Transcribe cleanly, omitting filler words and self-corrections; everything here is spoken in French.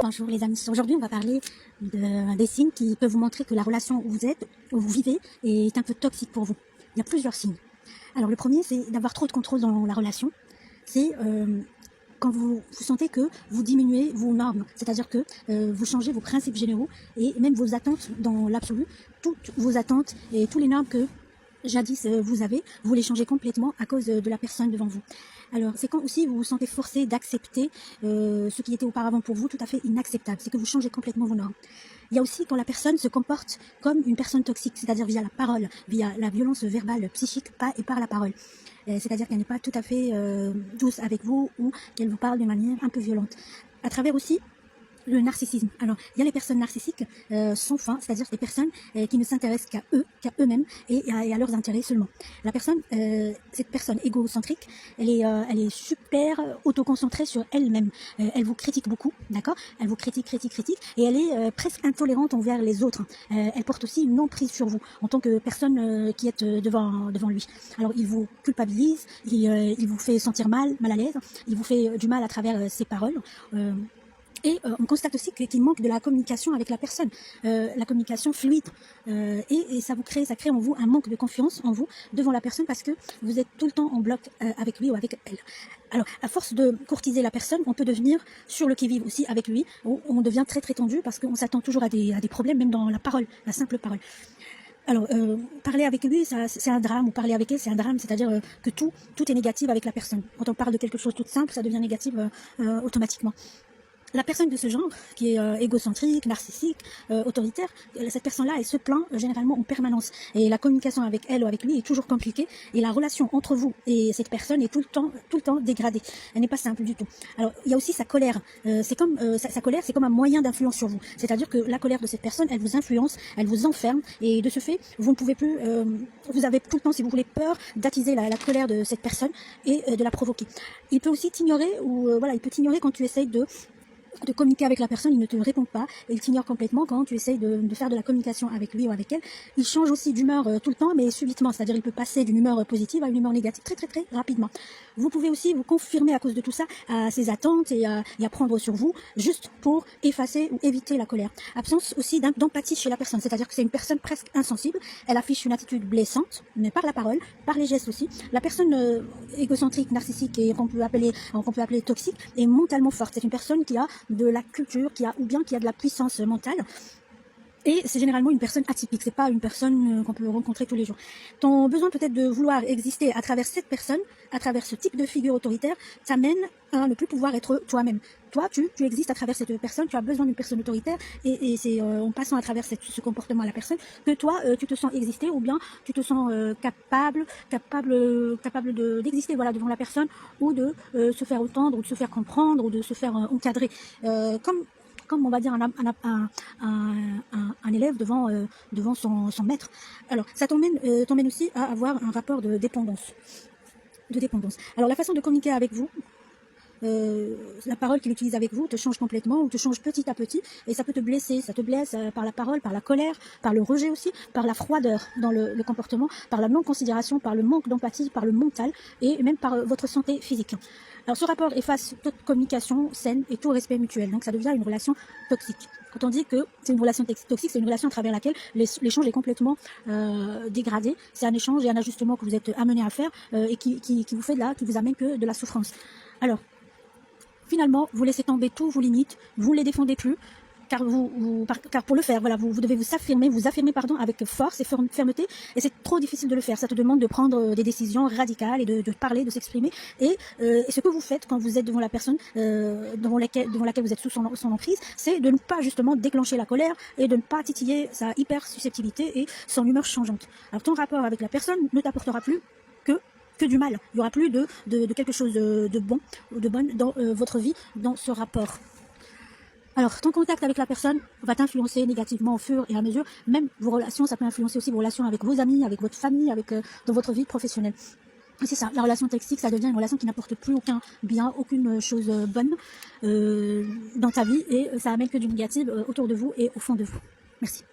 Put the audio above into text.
Bonjour les amis, aujourd'hui on va parler des signes qui peuvent vous montrer que la relation où vous êtes, où vous vivez, est un peu toxique pour vous. Il y a plusieurs signes. Alors le premier, c'est d'avoir trop de contrôle dans la relation. C'est quand vous sentez que vous diminuez vos normes, c'est-à-dire que vous changez vos principes généraux et même vos attentes dans l'absolu. Toutes vos attentes et tous les normes que jadis vous les changez complètement à cause de la personne devant vous. Alors c'est quand aussi vous vous sentez forcé d'accepter ce qui était auparavant pour vous tout à fait inacceptable, c'est que vous changez complètement vos normes. Il y a aussi quand la personne se comporte comme une personne toxique, c'est-à-dire via la parole, via la violence verbale, psychique, et par la parole. C'est-à-dire qu'elle n'est pas tout à fait douce avec vous ou qu'elle vous parle de manière un peu violente. À travers aussi le narcissisme. Alors, il y a les personnes narcissiques sans fin, c'est-à-dire des personnes qui ne s'intéressent qu'à eux-mêmes et à leurs intérêts seulement. La personne, cette personne égocentrique, elle est super autoconcentrée sur elle-même. Elle vous critique beaucoup, d'accord? Elle vous critique, et elle est presque intolérante envers les autres. Elle porte aussi une emprise sur vous en tant que personne qui est devant lui. Alors, il vous culpabilise, il vous fait sentir mal à l'aise, il vous fait du mal à travers ses paroles. Et on constate aussi qu'il manque de la communication avec la personne, la communication fluide, et ça crée en vous un manque de confiance en vous devant la personne parce que vous êtes tout le temps en bloc avec lui ou avec elle. Alors, à force de courtiser la personne, on peut devenir sur le qui-vive aussi avec lui, où on devient très très tendu parce qu'on s'attend toujours à des problèmes, même dans la parole, la simple parole. Alors, parler avec lui, c'est un drame, ou parler avec elle, c'est un drame, c'est-à-dire que tout est négatif avec la personne. Quand on parle de quelque chose de tout simple, ça devient négatif automatiquement. La personne de ce genre, qui est égocentrique, narcissique, autoritaire, cette personne-là, elle se plaint généralement en permanence. Et la communication avec elle ou avec lui est toujours compliquée. Et la relation entre vous et cette personne est tout le temps dégradée. Elle n'est pas simple du tout. Alors, il y a aussi sa colère. Sa colère, c'est comme un moyen d'influence sur vous. C'est-à-dire que la colère de cette personne, elle vous influence, elle vous enferme. Et de ce fait, vous ne pouvez plus... vous avez tout le temps, si vous voulez, peur d'attiser la colère de cette personne et de la provoquer. Il peut aussi t'ignorer, ou il peut t'ignorer quand tu essayes de communiquer avec la personne, il ne te répond pas, et il t'ignore complètement quand tu essayes de faire de la communication avec lui ou avec elle. Il change aussi d'humeur tout le temps, mais subitement, c'est-à-dire il peut passer d'une humeur positive à une humeur négative très rapidement. Vous pouvez aussi vous confirmer à cause de tout ça à ses attentes et à prendre sur vous, juste pour effacer ou éviter la colère. Absence aussi d'empathie chez la personne, c'est-à-dire que c'est une personne presque insensible, elle affiche une attitude blessante, mais par la parole, par les gestes aussi. La personne égocentrique, narcissique et qu'on peut appeler toxique est mentalement forte. C'est une personne qui a de la culture, qui a de la puissance mentale. Et c'est généralement une personne atypique, c'est pas une personne qu'on peut rencontrer tous les jours. Ton besoin peut-être de vouloir exister à travers cette personne, à travers ce type de figure autoritaire, t'amène à ne plus pouvoir être toi-même. Toi, tu existes à travers cette personne, tu as besoin d'une personne autoritaire, et c'est en passant à travers ce comportement à la personne que toi, tu te sens exister, ou bien tu te sens capable d'exister, voilà, devant la personne, ou de se faire entendre, ou de se faire comprendre, ou de se faire encadrer. Comme on va dire un élève devant son maître. Alors ça t'emmène aussi à avoir un rapport de dépendance. Alors la façon de communiquer avec vous, la parole qu'il utilise avec vous te change complètement, ou te change petit à petit, et ça peut te blesser, ça te blesse par la parole, par la colère, par le rejet aussi, par la froideur dans le comportement, par la non-considération, par le manque d'empathie, par le mental, et même par votre santé physique. Alors ce rapport efface toute communication saine et tout respect mutuel, donc ça devient une relation toxique. Quand on dit que c'est une relation toxique, c'est une relation à travers laquelle l'échange est complètement dégradé, c'est un échange et un ajustement que vous êtes amené à faire et qui vous amène que de la souffrance. Alors, finalement, vous laissez tomber tous vos limites, vous ne les défendez plus, car pour le faire, voilà, vous devez vous affirmer avec force et fermeté, et c'est trop difficile de le faire. Ça te demande de prendre des décisions radicales et de parler, de s'exprimer. Et ce que vous faites quand vous êtes devant la personne devant laquelle vous êtes sous son emprise, c'est de ne pas justement déclencher la colère et de ne pas titiller sa hyper susceptibilité et son humeur changeante. Alors ton rapport avec la personne ne t'apportera plus que du mal. Il n'y aura plus de quelque chose de bon ou de bonne dans votre vie, dans ce rapport. Alors, ton contact avec la personne va t'influencer négativement au fur et à mesure. Même vos relations, ça peut influencer aussi vos relations avec vos amis, avec votre famille, dans votre vie professionnelle. C'est ça, la relation toxique, ça devient une relation qui n'apporte plus aucun bien, aucune chose bonne dans ta vie, et ça amène que du négatif autour de vous et au fond de vous. Merci.